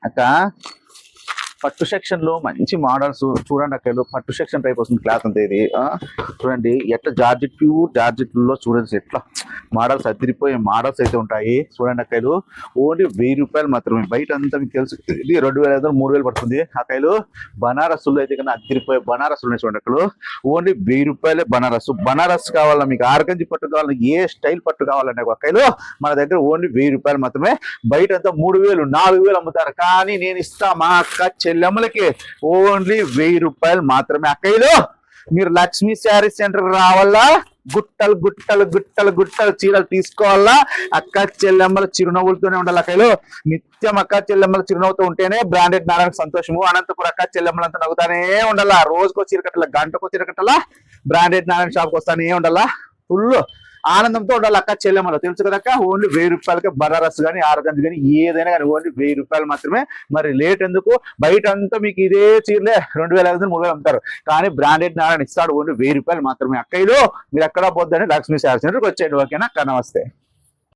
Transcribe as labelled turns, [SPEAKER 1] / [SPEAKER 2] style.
[SPEAKER 1] అక్క పట్టు సెక్షన్ లో మంచి మోడల్స్ చూడండి అక్కలు పట్టు సెక్షన్ టైప్ వస్తుంది క్లాత్ అంతా ఇది చూడండి ఎట్లా జార్జెట్ ప్యూర్ జార్జెట్ లో చూడండి ఎట్లా మోడల్స్ అదిరిపోయే మోడల్స్ అయితే ఉంటాయి చూడండి అక్కలు ఓన్లీ 1000 రూపాయలు మాత్రమే బయట అంతా మీకు తెలుసు ఇది 2500 3000 పడుతుంది అక్కలు బనారస్సులో అయితే కన్నా అదిరిపోయే బనారస్ ఉన్నాయి చూడండి అక్కలు ఓన్లీ 1000 రూపాయలే బనారస్ కావాలా మీకు ఆర్గంజి పట్టు కావాలా ఏ స్టైల్ పట్టు కావాలంటే అక్కలు మన దగ్గర ఓన్లీ 1000 రూపాయలు మాత్రమే బయట అంతా 3000 4000 అమ్ముతారు కానీ నేను ఇస్తా మా అక్క చెల్లెమ్మలకి ఓన్లీ 1000 రూపాయలు మాత్రమే అక్కయ్యలో మీరు లక్ష్మీ శారీ సెంటర్ రావాలా గుట్టలు గుట్టలు గుట్టలు గుట్టలు చీరలు తీసుకోవాలా అక్క చెల్లెమ్మల చిరునవ్వులతోనే ఉండాలి అక్కయ్యలో నిత్యం అక్క చెల్లెమ్మల చిరునవ్వుతో ఉంటేనే బ్రాండెడ్ నారాయణ సంతోషము అనంతపురం అక్క చెల్లెమ్మలంతా నవ్వుతానే ఉండాలా రోజుకో చీర కట్టాల గంటకో చీర కట్టాలా బ్రాండెడ్ నారాయణ షాప్కి వస్తానే ఉండాలా ఫుల్ ఆనందంతో ఉండాలి అక్క చెల్లెమ్మలో తెలుసు కదక్క ఓన్లీ 1000 రూపాయలకి బనారస్ కానీ ఆర్గంజ్ కానీ ఏదైనా కానీ ఓన్లీ 1000 రూపాయలు మాత్రమే మరి లేట్ ఎందుకు బయట అంతా మీకు ఇదే చీరలే 2500 3000 అమ్ముతారు కానీ బ్రాండెడ్ నారాయణ ఇస్తాడు ఓన్లీ 1000 రూపాయలు మాత్రమే అక్కయ్యలో మీరు ఎక్కడా పోద్దని లక్ష్మీ శారీ సెంటర్కి వచ్చేయండి ఓకేనా అక్క నమస్తే